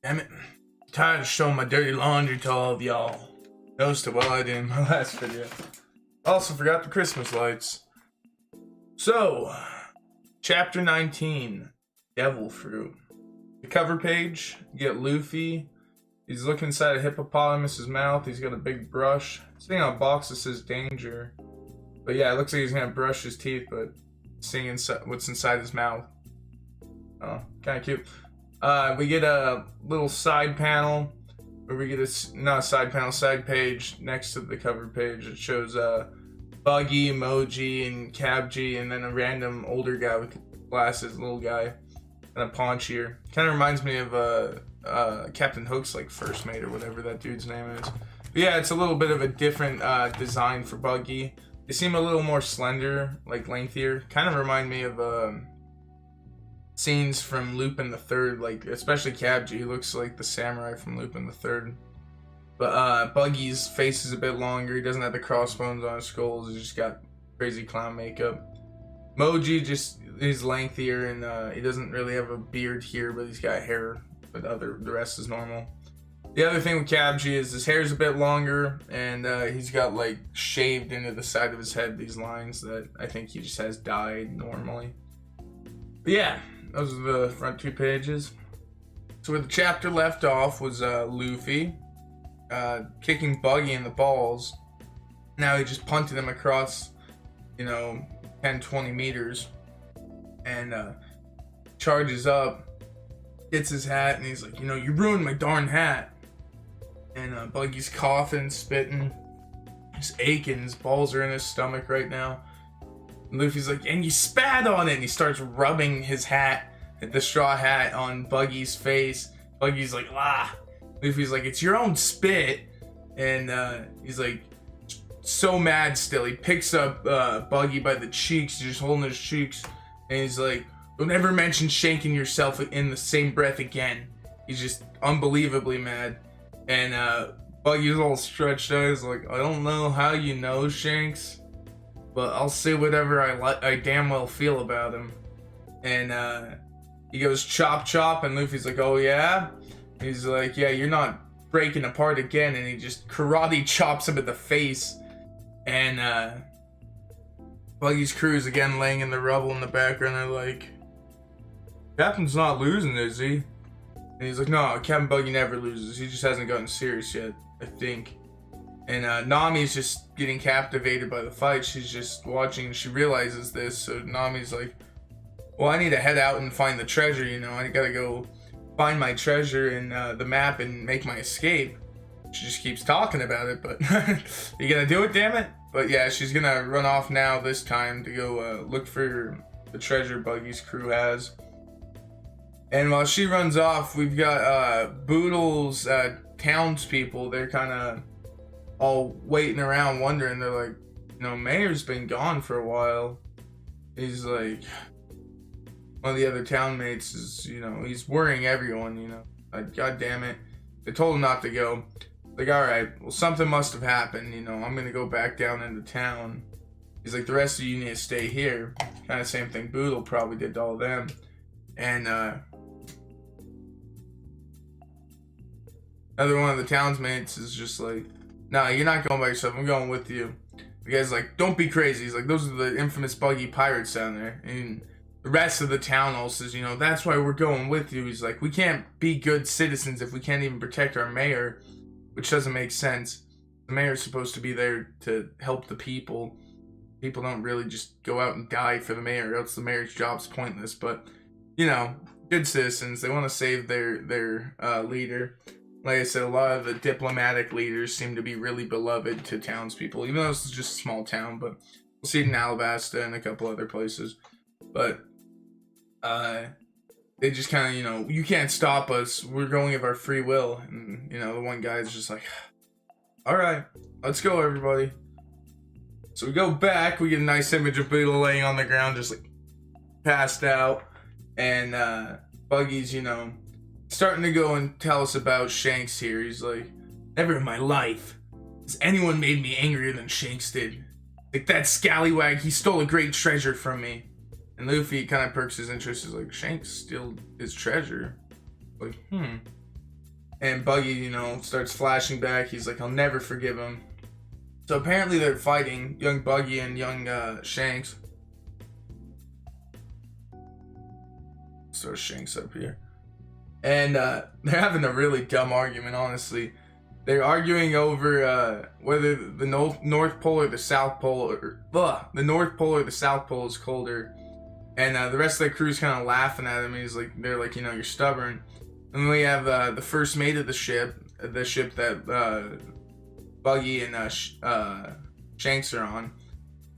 Damn it. I'm tired of showing my dirty laundry to all of y'all. Noticed it while I did in my last video. Also forgot the Christmas lights. So, chapter 19, Devil Fruit. The cover page, you get Luffy. He's looking inside a hippopotamus's mouth. He's got a big brush. Sitting on a box that says danger. But yeah, it looks like he's gonna brush his teeth, but seeing what's inside his mouth. Oh, kind of cute. We get a little side panel, where we get not a side panel, side page next to the cover page. It shows Buggy, Emoji, and Cabji, and then a random older guy with glasses, little guy, and a paunchier. Kind of reminds me of Captain Hook's like first mate or whatever that dude's name is. But yeah, it's a little bit of a different design for Buggy. They seem a little more slender, like lengthier. Kind of remind me of scenes from Lupin the Third, like especially Cabji. He looks like the samurai from Lupin the Third. But Buggy's face is a bit longer. He doesn't have the crossbones on his skull. He's just got crazy clown makeup. Moji just is lengthier, and he doesn't really have a beard here, but he's got hair. But the rest is normal. The other thing with Cabji is his hair is a bit longer, and he's got like shaved into the side of his head these lines that I think he just has dyed normally. But yeah, those are the front two pages. So where the chapter left off was Luffy kicking Buggy in the balls. Now he just punted him across, 10-20 meters, and charges up, gets his hat, and he's like, you ruined my darn hat. And Buggy's coughing, spitting, he's aching, his balls are in his stomach right now. And Luffy's like, and you spat on it, and he starts rubbing his hat, the straw hat, on Buggy's face. Buggy's like, ah. Luffy's like, it's your own spit. And he's like, so mad still. He picks up Buggy by the cheeks, just holding his cheeks, and he's like, don't ever mention shanking yourself in the same breath again. He's just unbelievably mad. And Buggy's all stretched out. He's like, I don't know how you know, Shanks, but I'll say whatever I damn well feel about him. And he goes chop chop, and Luffy's like, oh yeah? He's like, yeah, you're not breaking apart again. And he just karate chops him in the face. And Buggy's crew is again laying in the rubble in the background. They're like, Captain's not losing, is he? And he's like, no, Captain Buggy never loses. He just hasn't gotten serious yet, I think. And Nami's just getting captivated by the fight. She's just watching, and she realizes this. So Nami's like, well, I need to head out and find the treasure, I gotta go find my treasure in the map and make my escape. She just keeps talking about it, but you gonna do it, damn it? But yeah, she's gonna run off now this time to go look for the treasure Buggy's crew has. And while she runs off, we've got Boodle's townspeople. They're kind of all waiting around wondering. They're like, Mayor's been gone for a while. He's like, one of the other townmates is, he's worrying everyone, God damn it. They told him not to go. Like, alright, well, something must have happened, I'm gonna go back down into town. He's like, the rest of you need to stay here. Kind of same thing Boodle probably did to all of them. And, another one of the townsmates is just like, nah, you're not going by yourself, I'm going with you. The guy's like, don't be crazy. He's like, those are the infamous Buggy pirates down there. And the rest of the town all says, that's why we're going with you. He's like, we can't be good citizens if we can't even protect our mayor, which doesn't make sense. The mayor's supposed to be there to help the people. People don't really just go out and die for the mayor, else the mayor's job's pointless. But, good citizens, they want to save their leader. Like I said, a lot of the diplomatic leaders seem to be really beloved to townspeople, even though this is just a small town, but we'll see it in Alabasta and a couple other places. But they just kind of, you can't stop us. We're going of our free will. And, the one guy is just like, all right, let's go, everybody. So we go back. We get a nice image of Boodle laying on the ground, just like passed out. And Buggy's, starting to go and tell us about Shanks here. He's like, never in my life has anyone made me angrier than Shanks did. Like, that scallywag, he stole a great treasure from me. And Luffy kind of perks his interest. He's like, Shanks steal his treasure? Like, And Buggy, you know, starts flashing back. He's like, I'll never forgive him. So apparently they're fighting, young Buggy and young Shanks. So Shanks up here. And they're having a really dumb argument, honestly. They're arguing over whether the North Pole or the South Pole, or the North Pole or the South Pole is colder. And the rest of the crew's kind of laughing at him. They're like, you know, you're stubborn. And then we have the first mate of the ship that Buggy and Shanks are on.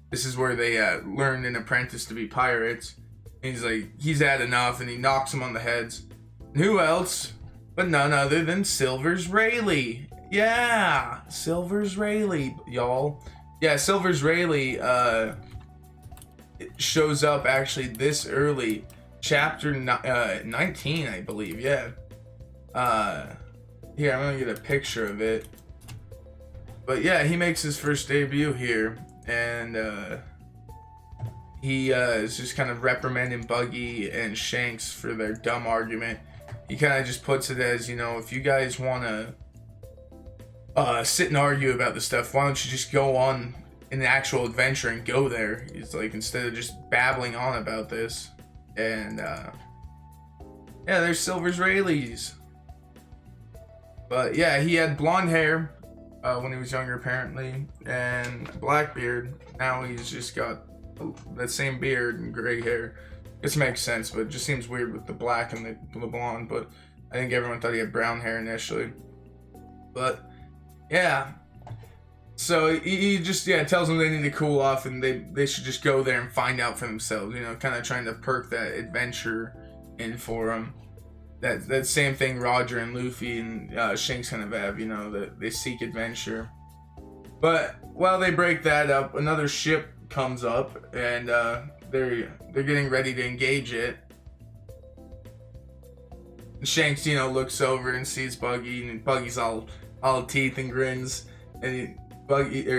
This is where they learned an apprentice to be pirates. And he's like, he's had enough, and he knocks him on the heads. And who else but none other than Silvers Rayleigh. Yeah, Silvers Rayleigh, y'all. Yeah, Silvers Rayleigh shows up actually this early. Chapter 19, I believe, yeah. Here, I'm gonna get a picture of it. But yeah, he makes his first debut here, and he is just kind of reprimanding Buggy and Shanks for their dumb argument. He kind of just puts it as, you know, if you guys want to sit and argue about this stuff, why don't you just go on an actual adventure and go there? He's like, instead of just babbling on about this. And yeah, there's Silvers Rayleighs. But yeah, he had blonde hair when he was younger, apparently, and black beard. Now he's just got that same beard and gray hair. This makes sense, but it just seems weird with the black and the blonde. But I think everyone thought he had brown hair initially. But yeah, so he just tells them they need to cool off, and they should just go there and find out for themselves. You know, kind of trying to perk that adventure in for them. That same thing Roger and Luffy and Shanks kind of have. You know, that they seek adventure. But while they break that up, another ship comes up, and they're getting ready to engage it. And Shanks, you know, looks over and sees Buggy, and Buggy's all teeth and grins, and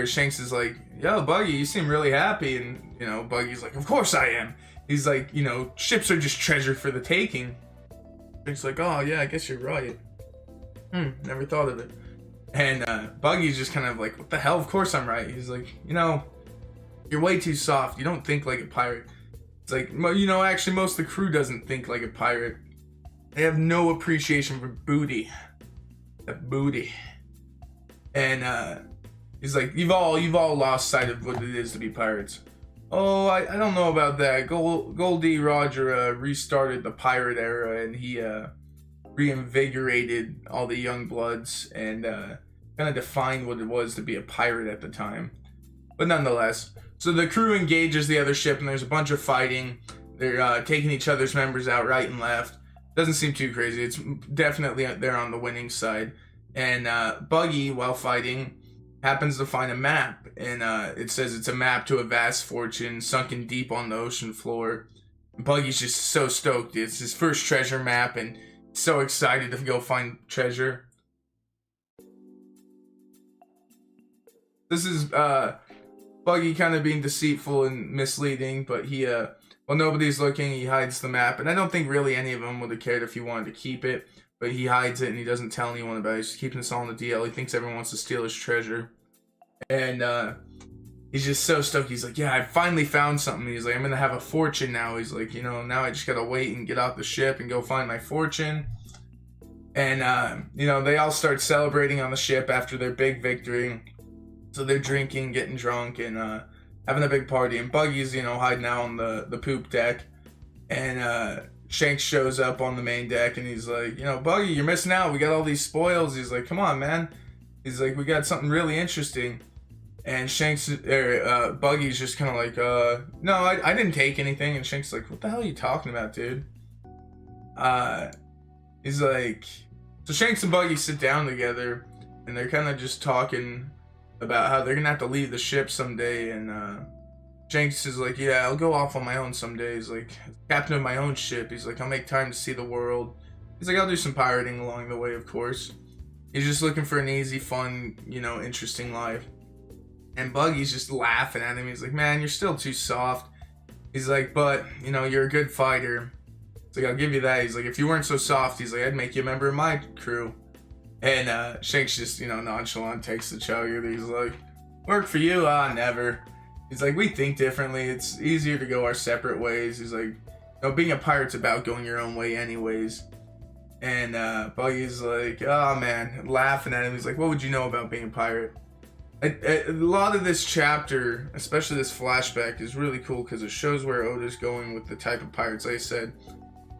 Shanks is like, yo, Buggy, you seem really happy. And, you know, Buggy's like, of course I am. He's like, you know, ships are just treasure for the taking. Shanks like, oh yeah, I guess you're right. Never thought of it. And Buggy's just kind of like, what the hell, of course I'm right. He's like, you know, you're way too soft. You don't think like a pirate. It's like, you know, actually most of the crew doesn't think like a pirate. They have no appreciation for booty. That booty. And he's like, you've all lost sight of what it is to be pirates. Oh, I don't know about that. Goldie Roger restarted the pirate era, and he reinvigorated all the young bloods and kind of defined what it was to be a pirate at the time. But nonetheless, so the crew engages the other ship, and there's a bunch of fighting. They're taking each other's members out right and left. Doesn't seem too crazy. It's definitely they're on the winning side. And Buggy, while fighting, happens to find a map, and it says it's a map to a vast fortune sunken deep on the ocean floor. Buggy's just so stoked. It's his first treasure map, and so excited to go find treasure. This is Buggy kind of being deceitful and misleading, but he, while nobody's looking, he hides the map. And I don't think really any of them would have cared if he wanted to keep it, but he hides it and he doesn't tell anyone about it. He's keeping this all on the DL. He thinks everyone wants to steal his treasure. And he's just so stoked. He's like, yeah, I finally found something. He's like, I'm gonna have a fortune now. He's like, you know, now I just gotta wait and get off the ship and go find my fortune. And you know, they all start celebrating on the ship after their big victory. So they're drinking, getting drunk, and having a big party. And Buggy's, you know, hiding out on the poop deck. And Shanks shows up on the main deck, and he's like, you know, Buggy, you're missing out. We got all these spoils. He's like, come on, man. He's like, we got something really interesting. And Buggy's just kind of like, no, I didn't take anything. And Shanks is like, what the hell are you talking about, dude? He's like, so Shanks and Buggy sit down together, and they're kind of just talking about how they're gonna have to leave the ship someday. And Jenks is like, yeah, I'll go off on my own someday. He's like, captain of my own ship. He's like, I'll make time to see the world. He's like, I'll do some pirating along the way, of course. He's just looking for an easy, fun, you know, interesting life. And Buggy's just laughing at him. He's like, man, you're still too soft. He's like, but, you know, you're a good fighter. He's like, I'll give you that. He's like, if you weren't so soft, he's like, I'd make you a member of my crew. And Shanks just, nonchalant takes the chugger. He's like, work for you? Ah, never. He's like, we think differently. It's easier to go our separate ways. He's like, being a pirate's about going your own way anyways. And Buggy's like, oh man, laughing at him. He's like, what would you know about being a pirate? A lot of this chapter, especially this flashback, is really cool because it shows where Oda's going with the type of pirates. Like I said,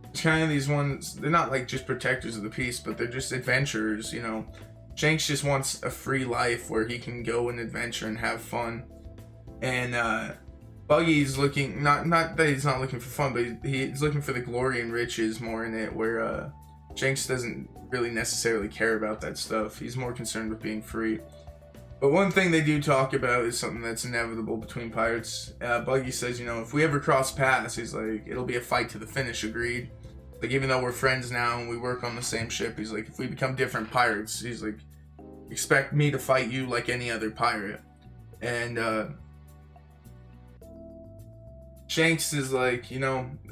it's kind of these ones, they're not like just protectors of the peace, but they're just adventurers, Shanks just wants a free life where he can go and adventure and have fun. And Buggy's looking, not that he's not looking for fun, but he's looking for the glory and riches more in it, where Shanks doesn't really necessarily care about that stuff. He's more concerned with being free. But one thing they do talk about is something that's inevitable between pirates. Buggy says, if we ever cross paths, he's like, it'll be a fight to the finish, agreed? Like, even though we're friends now and we work on the same ship, he's like, if we become different pirates, he's like, expect me to fight you like any other pirate. And Shanks is like,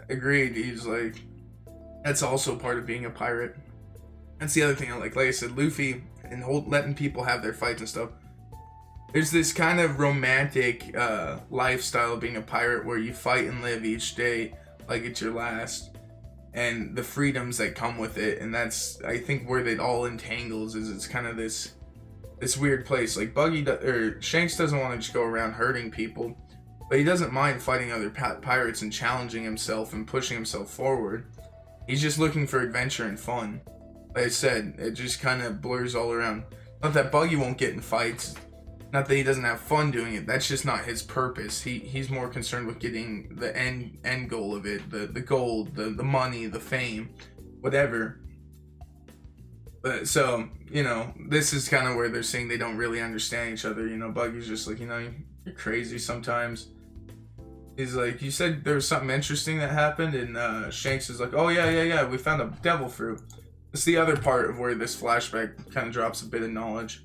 agreed. He's like, that's also part of being a pirate. That's the other thing I like. Like I said, Luffy and letting people have their fights and stuff. There's this kind of romantic lifestyle of being a pirate where you fight and live each day like it's your last, and the freedoms that come with it. And that's, I think, where it all entangles, is it's kind of this weird place. Like Shanks doesn't want to just go around hurting people, but he doesn't mind fighting other pirates and challenging himself and pushing himself forward. He's just looking for adventure and fun. Like I said, it just kind of blurs all around. Not that Buggy won't get in fights, not that he doesn't have fun doing it. That's just not his purpose. He's more concerned with getting the end goal of it, the gold, the money, the fame, whatever. But so, this is kind of where they're saying they don't really understand each other. Buggy's just like, you're crazy sometimes. He's like, you said there was something interesting that happened, and Shanks is like, oh yeah, we found a devil fruit. It's the other part of where this flashback kind of drops a bit of knowledge.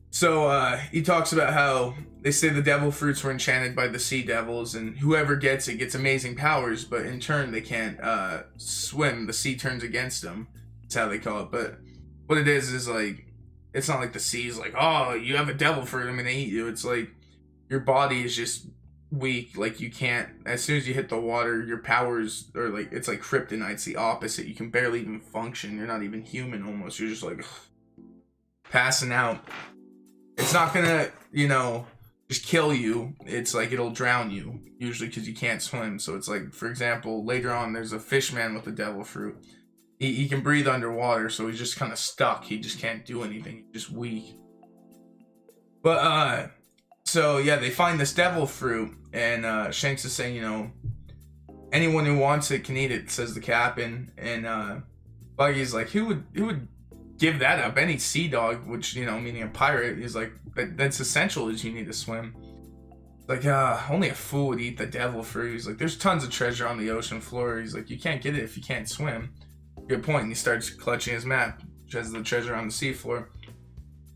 So he talks about how they say the devil fruits were enchanted by the sea devils, and whoever gets it gets amazing powers, but in turn they can't swim. The sea turns against them. That's how they call it. But what it is like, it's not like the sea's like, oh, you have a devil fruit, I'm gonna eat you. It's like your body is just weak. Like, you can't, as soon as you hit the water, your powers are like, it's like kryptonite's the opposite. You can barely even function. You're not even human almost. You're just like passing out. It's not gonna, just kill you. It's like it'll drown you, usually because you can't swim. So it's like, for example, later on, there's a fish man with the devil fruit. He can breathe underwater, so he's just kind of stuck. He just can't do anything. He's just weak. But, so yeah, they find this devil fruit, and Shanks is saying, anyone who wants it can eat it, says the captain. And Buggy's like, who would give that up? Any sea dog, which, meaning a pirate, is like, that's essential, is you need to swim. Like, only a fool would eat the devil fruit. He's like, there's tons of treasure on the ocean floor. He's like, you can't get it if you can't swim. Good point. And he starts clutching his map, which has the treasure on the seafloor.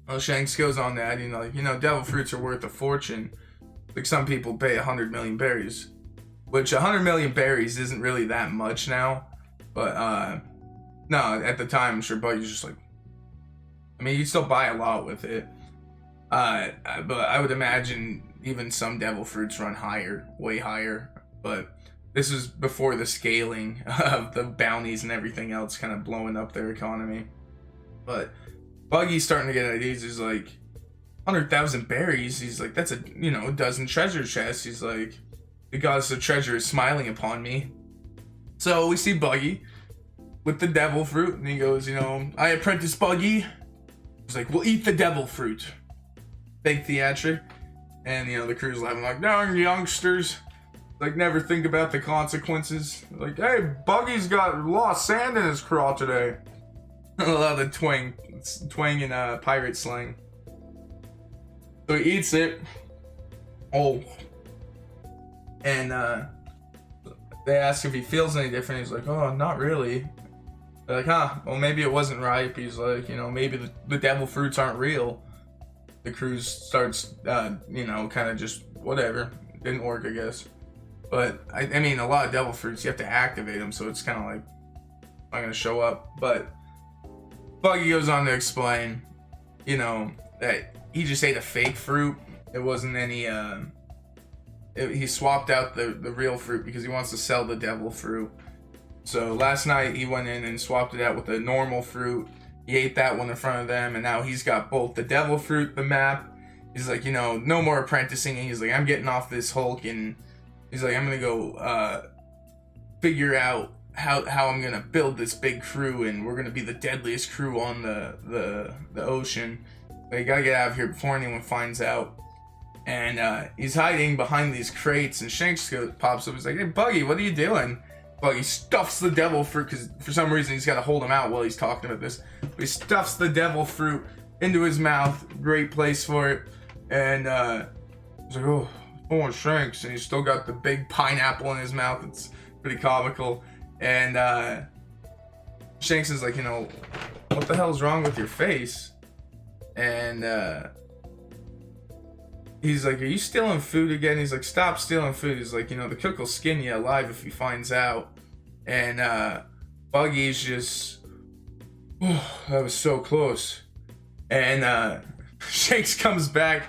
Well, Shanks goes on to add, devil fruits are worth a fortune. Like, some people pay 100 million berries, which 100 million berries isn't really that much now. But, no, at the time, I'm sure Buggy's just like, you still buy a lot with it. But I would imagine even some devil fruits run higher, way higher. But this was before the scaling of the bounties and everything else kind of blowing up their economy. But Buggy's starting to get ideas. He's like, 100,000 berries. He's like, that's a dozen treasure chests. He's like, the goddess of treasure is smiling upon me. So we see Buggy with the devil fruit, and he goes, I apprentice Buggy. He's like, we'll eat the devil fruit. Big theatric. And the crew's laughing like, no, youngsters. Like, never think about the consequences. Like, hey, Buggy's got lost sand in his craw today. I love the twang in pirate slang. So he eats it. Oh. And they ask if he feels any different. He's like, oh, not really. They're like, well, maybe it wasn't ripe. He's like, maybe the devil fruits aren't real. The crew starts, kind of just whatever. Didn't work, I guess. But, a lot of devil fruits, you have to activate them, so it's kind of like, not going to show up. But Buggy goes on to explain, you know, that he just ate a fake fruit. It wasn't any, he swapped out the real fruit because he wants to sell the devil fruit. So last night he went in and swapped it out with the normal fruit. He ate that one in front of them, and now he's got both the devil fruit, the map. He's like, you know, no more apprenticing. And he's like, I'm getting off this Hulk, and he's like, I'm gonna go figure out how I'm gonna build this big crew, and we're gonna be the deadliest crew on the ocean. But you gotta get out of here before anyone finds out. And he's hiding behind these crates, and Shanks pops up. He's like, hey, Buggy, what are you doing? Buggy stuffs the devil fruit, because for some reason he's got to hold him out while he's talking about this. But he stuffs the devil fruit into his mouth. Great place for it. And he's like, oh, Shanks. And he's still got the big pineapple in his mouth. It's pretty comical. And Shanks is like, you know, what the hell's wrong with your face? And he's like, are you stealing food again? He's like, stop stealing food. He's like, you know, the cook will skin you alive if he finds out. And Buggy's just, oh, that was so close. And Shanks comes back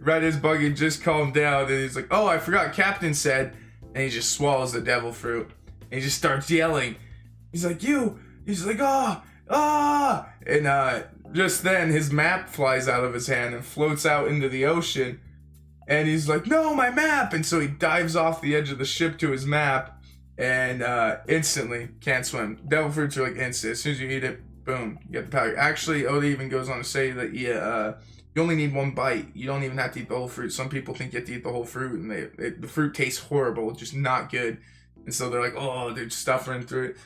right as Buggy just calmed down, and he's like, oh, I forgot Captain said. And he just swallows the devil fruit. And he just starts yelling. He's like, he's like, ah. And just then his map flies out of his hand and floats out into the ocean. And he's like, no, my map! And so he dives off the edge of the ship to his map, and instantly can't swim. Devil fruits are like instant. As soon as you eat it, boom, you get the power. Actually, Oda even goes on to say that you only need one bite. You don't even have to eat the whole fruit. Some people think you have to eat the whole fruit, and the fruit tastes horrible, just not good. And so they're like, oh, they're stuffing through it.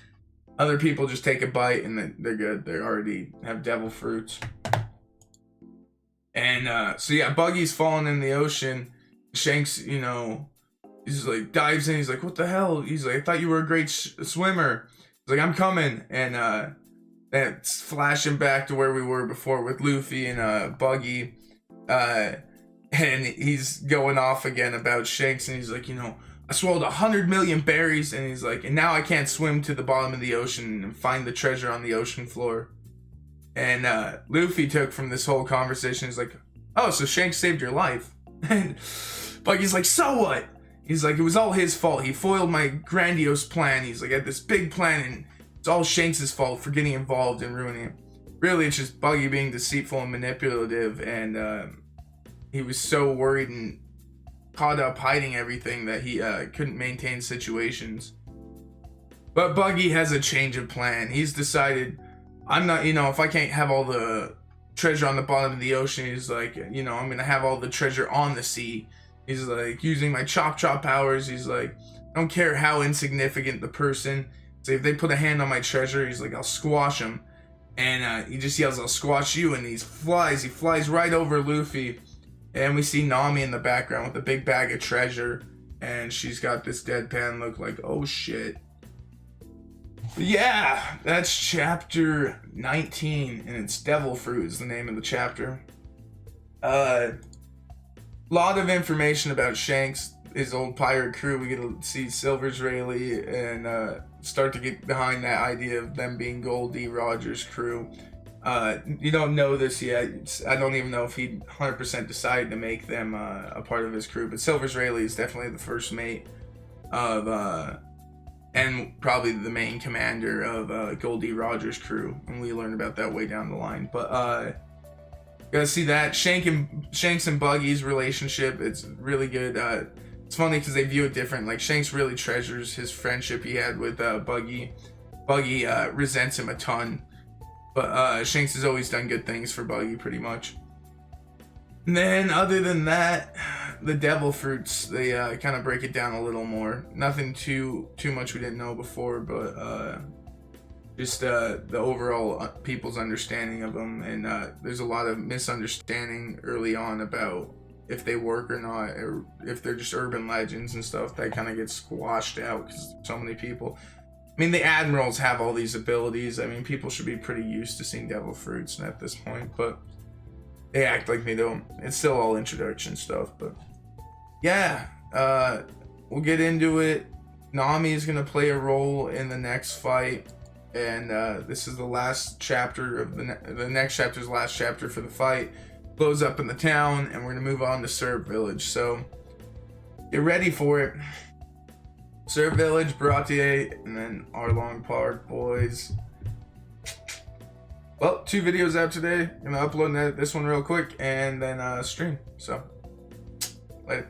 Other people just take a bite and they're good. They already have devil fruits. And so yeah, Buggy's falling in the ocean. Shanks, you know, he's like dives in. He's like, what the hell? He's like, I thought you were a great swimmer. He's like, I'm coming. And that's flashing back to where we were before with Luffy and Buggy. And he's going off again about Shanks, and he's like, you know, I swallowed 100 million berries, and he's like, and now I can't swim to the bottom of the ocean and find the treasure on the ocean floor. And Luffy took from this whole conversation, he's like, oh, so Shanks saved your life. And Buggy's like, so what? He's like, it was all his fault. He foiled my grandiose plan. He's like, I had this big plan, and it's all Shanks' fault for getting involved and ruining it. Really, it's just Buggy being deceitful and manipulative, and he was so worried and caught up hiding everything that he couldn't maintain situations. But Buggy has a change of plan. He's decided, I'm not, you know, if I can't have all the treasure on the bottom of the ocean, he's like, you know, I'm gonna have all the treasure on the sea. He's like, using my chop powers, he's like, I don't care how insignificant the person, so if they put a hand on my treasure, he's like, I'll squash him. And he just yells, I'll squash you, and he flies right over Luffy. And we see Nami in the background with a big bag of treasure, and she's got this deadpan look like, oh shit. Yeah, that's chapter 19, and it's Devil Fruit is the name of the chapter. Lot of information about Shanks, his old pirate crew. We get to see Silvers Rayleigh and start to get behind that idea of them being Goldie Roger's crew. You don't know this yet. I don't even know if he 100% decided to make them a part of his crew, but Silvers Rayleigh is definitely the first mate of and probably the main commander of Goldie Roger's crew, and we learn about that way down the line. But gotta see that Shanks and Buggy's relationship. It's really good. It's funny because they view it different. Like, Shanks really treasures his friendship he had with Buggy. Buggy resents him a ton, but Shanks has always done good things for Buggy, pretty much. And then, other than that, the devil fruits, they kind of break it down a little more. Nothing too much we didn't know before, but just the overall people's understanding of them. And there's a lot of misunderstanding early on about if they work or not, or if they're just urban legends and stuff. That kind of gets squashed out because so many people. I mean, the admirals have all these abilities. I mean, people should be pretty used to seeing devil fruits at this point, but they act like they don't. It's still all introduction stuff, but yeah, we'll get into it. Nami is gonna play a role in the next fight. and this is the last chapter of the next chapter's last chapter for the fight. Blows up in the town, and we're gonna move on to Syrup Village. So get ready for it. Syrup Village, Baratier, and then Arlong Park boys. Well, 2 videos out today. I'm gonna upload this one real quick and then stream. So later.